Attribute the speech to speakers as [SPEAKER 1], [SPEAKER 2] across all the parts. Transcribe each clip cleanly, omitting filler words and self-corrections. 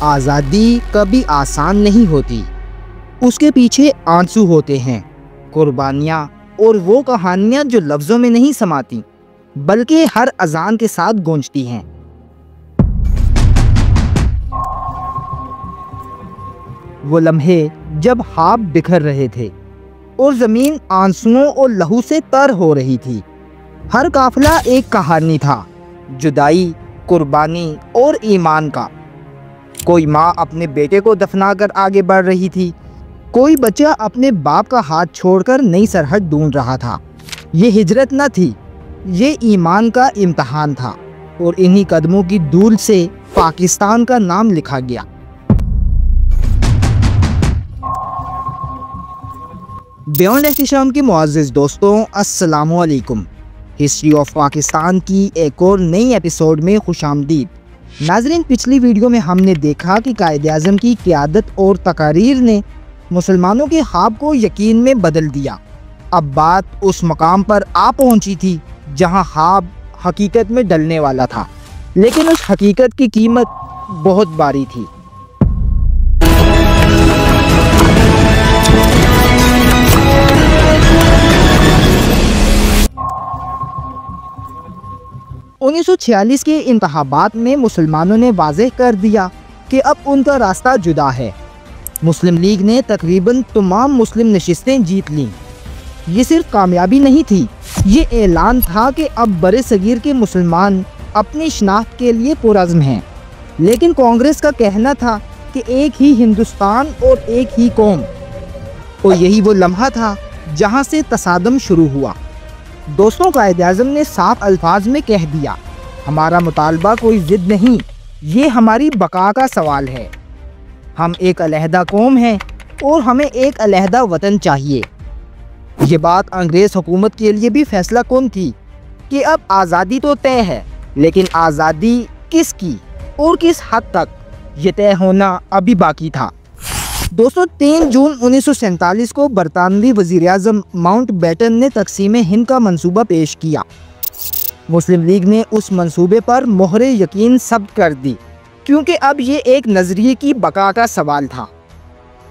[SPEAKER 1] आज़ादी कभी आसान नहीं होती, उसके पीछे आंसू होते हैं, कुर्बानियाँ और वो कहानियाँ जो लफ्ज़ों में नहीं समाती बल्कि हर अजान के साथ गूंजती हैं। वो लम्हे जब ख्वाब बिखर रहे थे और ज़मीन आंसुओं और लहू से तर हो रही थी। हर काफिला एक कहानी था, जुदाई, कुर्बानी और ईमान का। कोई माँ अपने बेटे को दफनाकर आगे बढ़ रही थी, कोई बच्चा अपने बाप का हाथ छोड़कर नई सरहद ढूंढ रहा था। ये हिजरत न थी, ये ईमान का इम्तहान था और इन्हीं कदमों की धूल से पाकिस्तान का नाम लिखा गया। बियॉन्ड एहतिशाम के मुअज़्ज़िज़ दोस्तों, अस्सलामु अलैकुम। हिस्ट्री ऑफ पाकिस्तान की एक और नई एपिसोड में खुशामदीद। नाज़रीन, पिछली वीडियो में हमने देखा कि कायद-ए-आज़म की क़यादत और तकारीर ने मुसलमानों के ख्वाब को यकीन में बदल दिया। अब बात उस मकाम पर आ पहुंची थी जहां ख्वाब हकीकत में डलने वाला था, लेकिन उस हकीकत की कीमत बहुत भारी थी। उन्नीस सौ 46 के इंतखाबात में मुसलमानों ने वाज़ेह कर दिया कि अब उनका रास्ता जुदा है। मुस्लिम लीग ने तकरीबन तमाम मुस्लिम नशिस्तें जीत लीं। ये सिर्फ कामयाबी नहीं थी, ये ऐलान था कि अब बड़े सगीर के मुसलमान अपनी शनाख्त के लिए पुरज़्म हैं। लेकिन कांग्रेस का कहना था कि एक ही हिंदुस्तान और एक ही कौम। और यही वो लम्हा था जहां से तसादम शुरू हुआ। दोस्तों, कायद-ए-आज़म ने साफ अल्फाज में कह दिया, हमारा मुतालबा कोई ज़िद नहीं, ये हमारी बका का सवाल है। हम एक अलहदा कौम हैं और हमें एक अलहदा वतन चाहिए। ये बात अंग्रेज़ हुकूमत के लिए भी फैसला कुन थी कि अब आज़ादी तो तय है, लेकिन आज़ादी किसकी और किस हद तक, ये तय होना अभी बाकी था। दोस्तों, 3 जून 1947 को बरतानवी वज़ीर-ए-आज़म माउंटबेटन ने तक़सीम हिंद का मंसूबा पेश किया। मुस्लिम लीग ने उस मंसूबे पर मोहरे यकीन सब्त कर दी, क्योंकि अब ये एक नज़रिए की बका का सवाल था।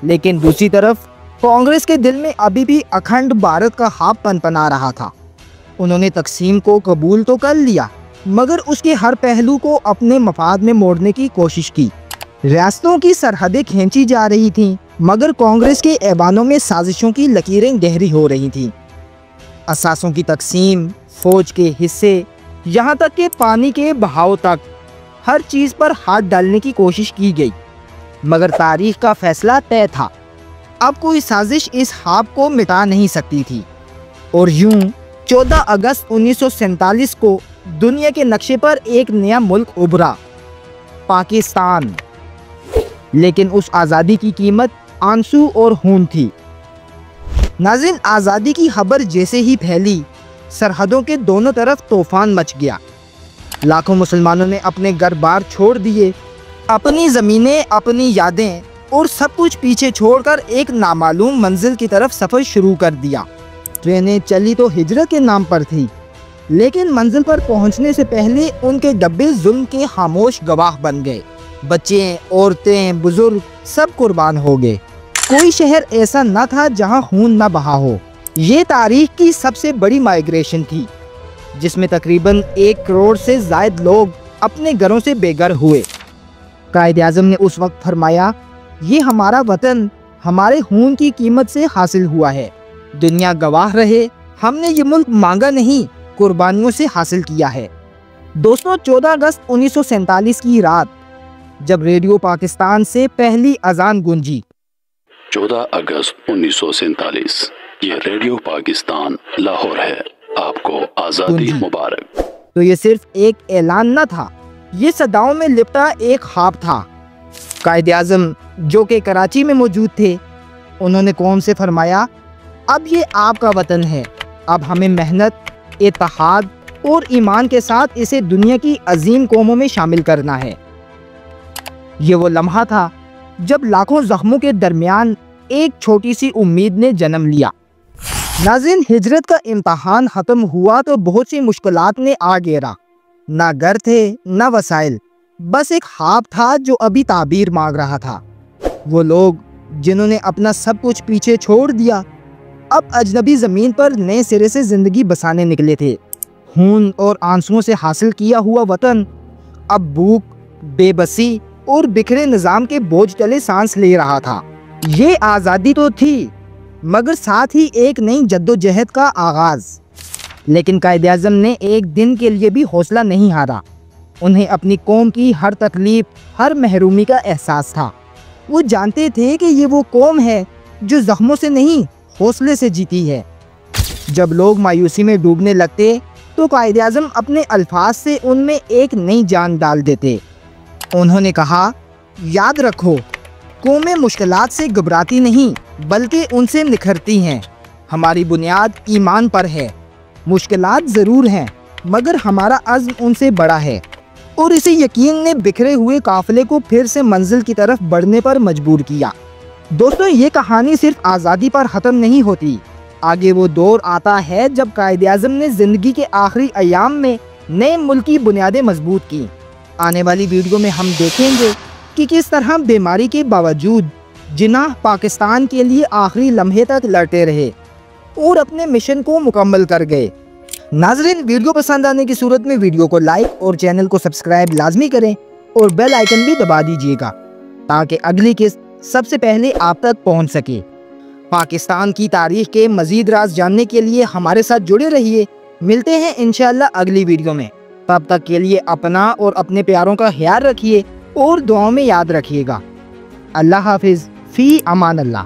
[SPEAKER 1] लेकिन दूसरी तरफ कांग्रेस के दिल में अभी भी अखंड भारत का ख्वाब पनपना रहा था। उन्होंने तक़सीम को कबूल तो कर लिया, मगर उसके हर पहलू को अपने मफाद में मोड़ने की कोशिश की। रियासतों की सरहदें खींची जा रही थीं, मगर कांग्रेस के ऐवानों में साजिशों की लकीरें गहरी हो रही थीं। असासों की तकसीम, फौज के हिस्से, यहाँ तक कि पानी के बहाव तक, हर चीज़ पर हाथ डालने की कोशिश की गई। मगर तारीख का फैसला तय था, अब कोई साजिश इस ख्वाब को मिटा नहीं सकती थी। और यूं 14 अगस्त 1947 को दुनिया के नक्शे पर एक नया मुल्क उभरा, पाकिस्तान। लेकिन उस आज़ादी की कीमत आंसू और खून थी। नाज़रीन, आज़ादी की खबर जैसे ही फैली, सरहदों के दोनों तरफ तूफान मच गया। लाखों मुसलमानों ने अपने घर बार छोड़ दिए, अपनी ज़मीनें, अपनी यादें और सब कुछ पीछे छोड़कर एक नामालूम मंजिल की तरफ सफ़र शुरू कर दिया। ट्रेनें चली तो हिजरत के नाम पर थी, लेकिन मंजिल पर पहुंचने से पहले उनके डब्बे जुल्म के खामोश गवाह बन गए। बच्चे, औरतें, बुजुर्ग सब कुर्बान हो गए। कोई शहर ऐसा न था जहां खून न बहा हो। ये तारीख की सबसे बड़ी माइग्रेशन थी, जिसमें तकरीबन 1 करोड़ से ज़ायद लोग अपने घरों से बेघर हुए। कायद-ए-आज़म ने उस वक्त फरमाया, ये हमारा वतन हमारे खून की कीमत से हासिल हुआ है। दुनिया गवाह रहे, हमने ये मुल्क मांगा नहीं, कुर्बानियों से हासिल किया है। दोस्तों, 14 अगस्त 1947 की रात जब रेडियो पाकिस्तान से पहली अजान गूंजी।
[SPEAKER 2] 14 अगस्त 1947, ये रेडियो पाकिस्तान लाहौर है, आपको आज़ादी मुबारक।
[SPEAKER 1] तो ये सिर्फ एक ऐलान न था, ये सदाओं में लिपटा एक ख्वाब था। कायद-ए-आज़म, जो कि कराची में मौजूद थे, उन्होंने कौम से फरमाया, अब ये आपका वतन है, अब हमें मेहनत, इत्तेहाद और ईमान के साथ इसे दुनिया की अजीम कौमों में शामिल करना है। ये वो लम्हा था जब लाखों जख्मों के दरमियान एक छोटी सी उम्मीद ने जन्म लिया। नाज़रीन, हिजरत का इम्तहान ख़त्म हुआ तो बहुत सी मुश्किलात ने आ घेरा। ना घर थे, ना वसाइल, बस एक ख्वाब था जो अभी ताबीर मांग रहा था। वो लोग जिन्होंने अपना सब कुछ पीछे छोड़ दिया, अब अजनबी ज़मीन पर नए सिरे से ज़िंदगी बसाने निकले थे। खून और आंसुओं से हासिल किया हुआ वतन अब भूख, बेबसी और बिखरे निज़ाम के बोझ तले सांस ले रहा था। ये आज़ादी तो थी, मगर साथ ही एक नई जद्दोजहद का आगाज़। लेकिन कायद-ए-आज़म ने एक दिन के लिए भी हौसला नहीं हारा। उन्हें अपनी कौम की हर तकलीफ, हर महरूमी का एहसास था। वो जानते थे कि ये वो कौम है जो ज़ख्मों से नहीं, हौसले से जीती है। जब लोग मायूसी में डूबने लगते तो कायद-ए-आज़म अपने अल्फाज से उनमें एक नई जान डाल देते। उन्होंने कहा, याद रखो, कौमें मुश्किलात से घबराती नहीं बल्कि उनसे निखरती हैं। हमारी बुनियाद ईमान पर है। मुश्किलात ज़रूर हैं, मगर हमारा अज़्म उनसे बड़ा है। और इसी यकीन ने बिखरे हुए काफ़िले को फिर से मंजिल की तरफ बढ़ने पर मजबूर किया। दोस्तों, ये कहानी सिर्फ आज़ादी पर ख़त्म नहीं होती। आगे वो दौर आता है जब कायद-ए-आज़म ने ज़िंदगी के आखिरी अयाम में नए मुल्क की बुनियादें मजबूत की। आने वाली वीडियो में हम देखेंगे कि किस तरह बीमारी के बावजूद जिन्नाह पाकिस्तान के लिए आखिरी लम्हे तक लड़ते रहे और अपने मिशन को मुकम्मल कर गए। नाज़रीन, वीडियो पसंद आने की सूरत में वीडियो को लाइक और चैनल को सब्सक्राइब लाजमी करें और बेल आइकन भी दबा दीजिएगा ताकि अगली किस्त सबसे पहले आप तक पहुंच सके। पाकिस्तान की तारीख के मज़ीद राज जानने के लिए हमारे साथ जुड़े रहिए। मिलते हैं इंशाअल्लाह अगली वीडियो में। तब तक के लिए अपना और अपने प्यारों का ख्याल रखिए और दुआओं में याद रखिएगा। अल्लाह हाफिज़, फ़ी अमान अल्लाह।